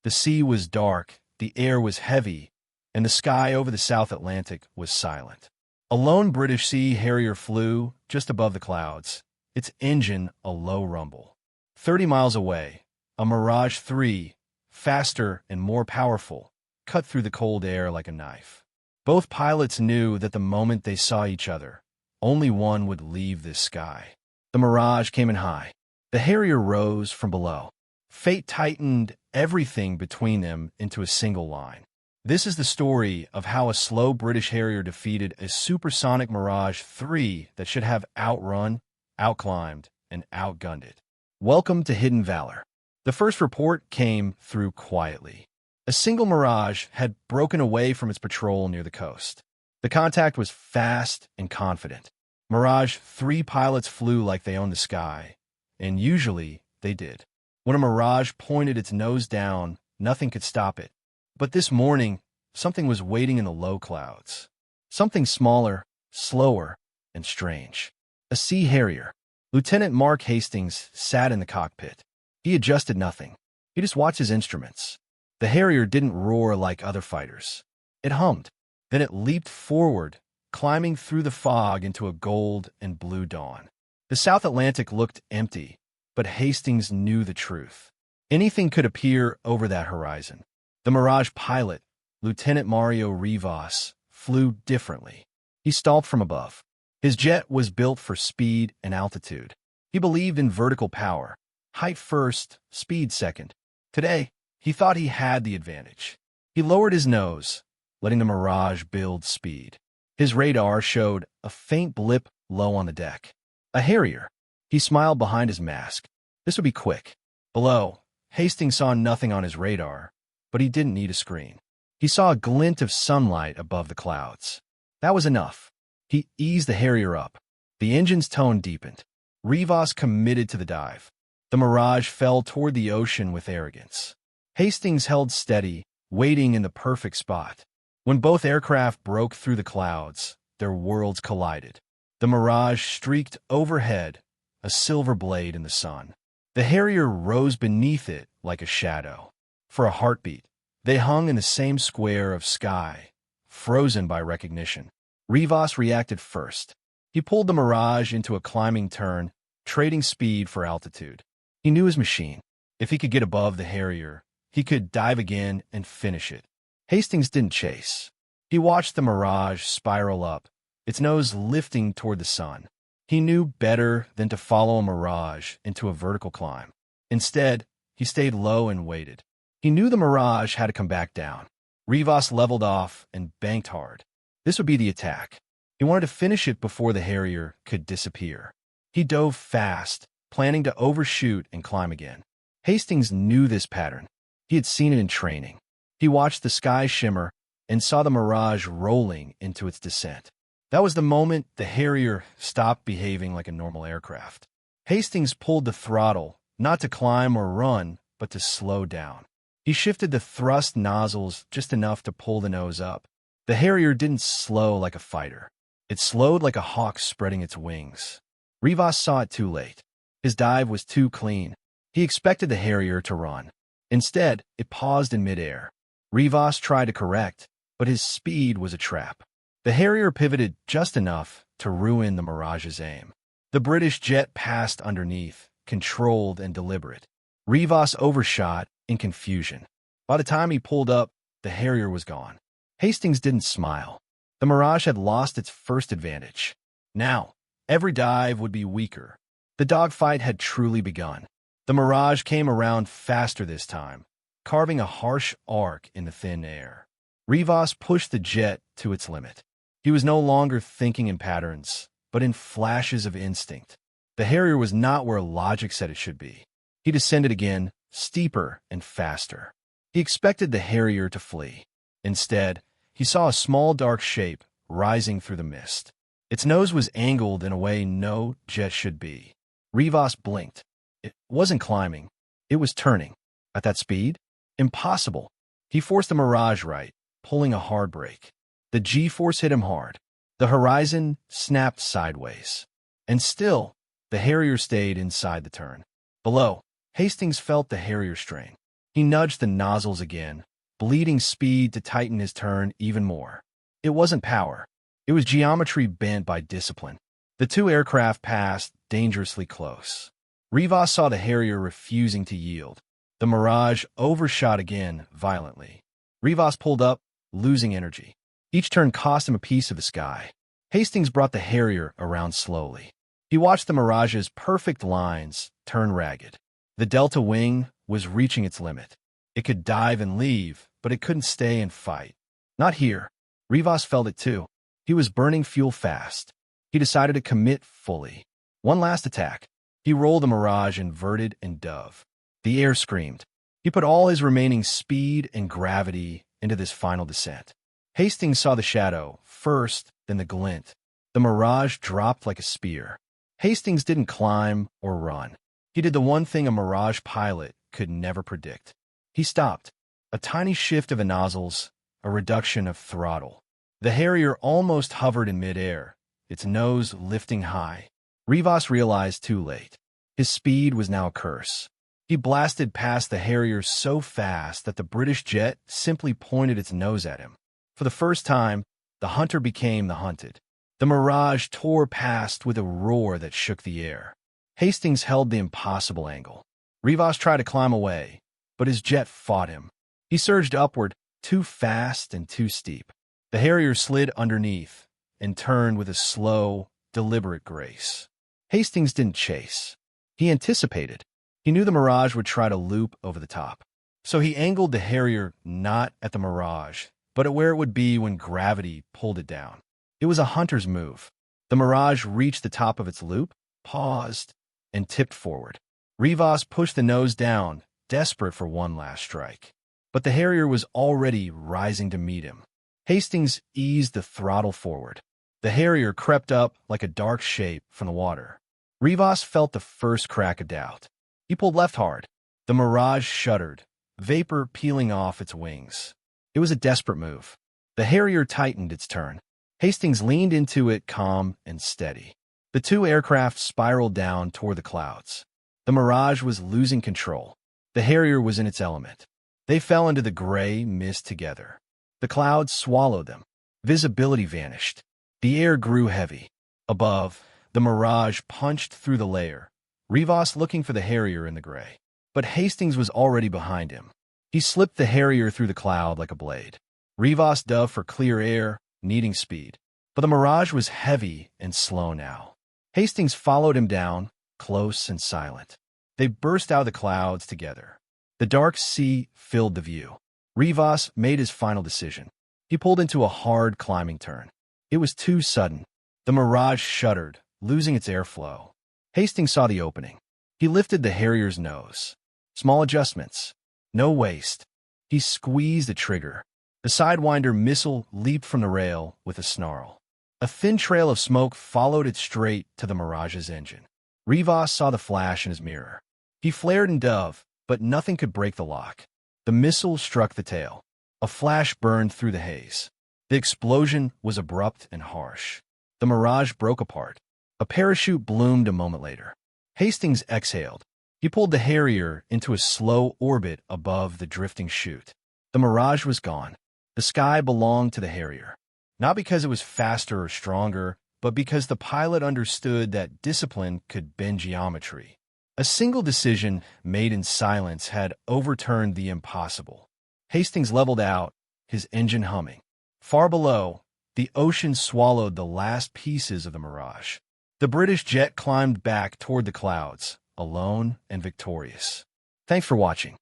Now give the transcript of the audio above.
The sea was dark, the air was heavy, and the sky over the South Atlantic was silent. A lone British Sea Harrier flew just above the clouds, its engine a low rumble. 30 miles away, a Mirage 3, faster and more powerful, cut through the cold air like a knife. Both pilots knew that the moment they saw each other, only one would leave this sky. The Mirage came in high. The Harrier rose from below. Fate tightened everything between them into a single line. This is the story of how a slow British Harrier defeated a Supersonic Mirage 3 that should have outrun, outclimbed, and outgunned it. Welcome to Hidden Valor. The first report came through quietly. A single Mirage had broken away from its patrol near the coast. The contact was fast and confident. Mirage 3 pilots flew like they owned the sky, and usually they did. When a Mirage pointed its nose down, nothing could stop it. But this morning, something was waiting in the low clouds. Something smaller, slower, and strange. A Sea Harrier. Lieutenant Mark Hastings sat in the cockpit. He adjusted nothing. He just watched his instruments. The Harrier didn't roar like other fighters. It hummed. Then it leaped forward, climbing through the fog into a gold and blue dawn. The South Atlantic looked empty, but Hastings knew the truth. Anything could appear over that horizon. The Mirage pilot, Lieutenant Mario Rivas, flew differently. He stalled from above. His jet was built for speed and altitude. He believed in vertical power. Height first, speed second. Today, he thought he had the advantage. He lowered his nose, letting the Mirage build speed. His radar showed a faint blip low on the deck. A Harrier. He smiled behind his mask. This would be quick. Below, Hastings saw nothing on his radar, but he didn't need a screen. He saw a glint of sunlight above the clouds. That was enough. He eased the Harrier up. The engine's tone deepened. Rivas committed to the dive. The Mirage fell toward the ocean with arrogance. Hastings held steady, waiting in the perfect spot. When both aircraft broke through the clouds, their worlds collided. The Mirage streaked overhead, a silver blade in the sun. The Harrier rose beneath it like a shadow. For a heartbeat, they hung in the same square of sky, frozen by recognition. Rivas reacted first. He pulled the Mirage into a climbing turn, trading speed for altitude. He knew his machine. If he could get above the Harrier, he could dive again and finish it. Hastings didn't chase. He watched the Mirage spiral up, its nose lifting toward the sun. He knew better than to follow a Mirage into a vertical climb. Instead, he stayed low and waited. He knew the Mirage had to come back down. Rivas leveled off and banked hard. This would be the attack. He wanted to finish it before the Harrier could disappear. He dove fast, planning to overshoot and climb again. Hastings knew this pattern. He had seen it in training. He watched the sky shimmer and saw the Mirage rolling into its descent. That was the moment the Harrier stopped behaving like a normal aircraft. Hastings pulled the throttle, not to climb or run, but to slow down. He shifted the thrust nozzles just enough to pull the nose up. The Harrier didn't slow like a fighter. It slowed like a hawk spreading its wings. Rivas saw it too late. His dive was too clean. He expected the Harrier to run. Instead, it paused in midair. Rivas tried to correct, but his speed was a trap. The Harrier pivoted just enough to ruin the Mirage's aim. The British jet passed underneath, controlled and deliberate. Rivas overshot in confusion. By the time he pulled up, the Harrier was gone. Hastings didn't smile. The Mirage had lost its first advantage. Now, every dive would be weaker. The dogfight had truly begun. The Mirage came around faster this time, carving a harsh arc in the thin air. Rivas pushed the jet to its limit. He was no longer thinking in patterns, but in flashes of instinct. The Harrier was not where logic said it should be. He descended again, steeper and faster. He expected the Harrier to flee. Instead, he saw a small dark shape rising through the mist. Its nose was angled in a way no jet should be. Rivas blinked. It wasn't climbing. It was turning. At that speed? Impossible. He forced the Mirage right, pulling a hard brake. The G-force hit him hard. The horizon snapped sideways. And still, the Harrier stayed inside the turn. Below, Hastings felt the Harrier strain. He nudged the nozzles again, bleeding speed to tighten his turn even more. It wasn't power. It was geometry bent by discipline. The two aircraft passed dangerously close. Rivas saw the Harrier refusing to yield. The Mirage overshot again violently. Rivas pulled up, losing energy. Each turn cost him a piece of the sky. Hastings brought the Harrier around slowly. He watched the Mirage's perfect lines turn ragged. The Delta wing was reaching its limit. It could dive and leave, but it couldn't stay and fight. Not here. Rivas felt it too. He was burning fuel fast. He decided to commit fully. One last attack. He rolled the Mirage inverted and dove. The air screamed. He put all his remaining speed and gravity into this final descent. Hastings saw the shadow first, then the glint. The Mirage dropped like a spear. Hastings didn't climb or run. He did the one thing a Mirage pilot could never predict. He stopped. A tiny shift of the nozzles, a reduction of throttle. The Harrier almost hovered in midair, its nose lifting high. Rivas realized too late. His speed was now a curse. He blasted past the Harrier so fast that the British jet simply pointed its nose at him. For the first time, the hunter became the hunted. The Mirage tore past with a roar that shook the air. Hastings held the impossible angle. Rivas tried to climb away, but his jet fought him. He surged upward, too fast and too steep. The Harrier slid underneath and turned with a slow, deliberate grace. Hastings didn't chase. He anticipated. He knew the Mirage would try to loop over the top. So he angled the Harrier not at the Mirage, but at where it would be when gravity pulled it down. It was a hunter's move. The Mirage reached the top of its loop, paused, and tipped forward. Rivas pushed the nose down, desperate for one last strike. But the Harrier was already rising to meet him. Hastings eased the throttle forward. The Harrier crept up like a dark shape from the water. Rivas felt the first crack of doubt. He pulled left hard. The Mirage shuddered, vapor peeling off its wings. It was a desperate move. The Harrier tightened its turn. Hastings leaned into it calm and steady. The two aircraft spiraled down toward the clouds. The Mirage was losing control. The Harrier was in its element. They fell into the gray mist together. The clouds swallowed them. Visibility vanished. The air grew heavy. Above, the Mirage punched through the layer, Rivas looking for the Harrier in the gray. But Hastings was already behind him. He slipped the Harrier through the cloud like a blade. Rivas dove for clear air, needing speed. But the Mirage was heavy and slow now. Hastings followed him down, close and silent. They burst out of the clouds together. The dark sea filled the view. Rivas made his final decision. He pulled into a hard climbing turn. It was too sudden. The Mirage shuddered, losing its airflow. Hastings saw the opening. He lifted the Harrier's nose. Small adjustments. No waste. He squeezed the trigger. The Sidewinder missile leaped from the rail with a snarl. A thin trail of smoke followed it straight to the Mirage's engine. Rivas saw the flash in his mirror. He flared and dove, but nothing could break the lock. The missile struck the tail. A flash burned through the haze. The explosion was abrupt and harsh. The Mirage broke apart. A parachute bloomed a moment later. Hastings exhaled. He pulled the Harrier into a slow orbit above the drifting chute. The Mirage was gone. The sky belonged to the Harrier. Not because it was faster or stronger, but because the pilot understood that discipline could bend geometry. A single decision made in silence had overturned the impossible. Hastings leveled out, his engine humming. Far below, the ocean swallowed the last pieces of the Mirage. The British jet climbed back toward the clouds, alone and victorious. Thanks for watching.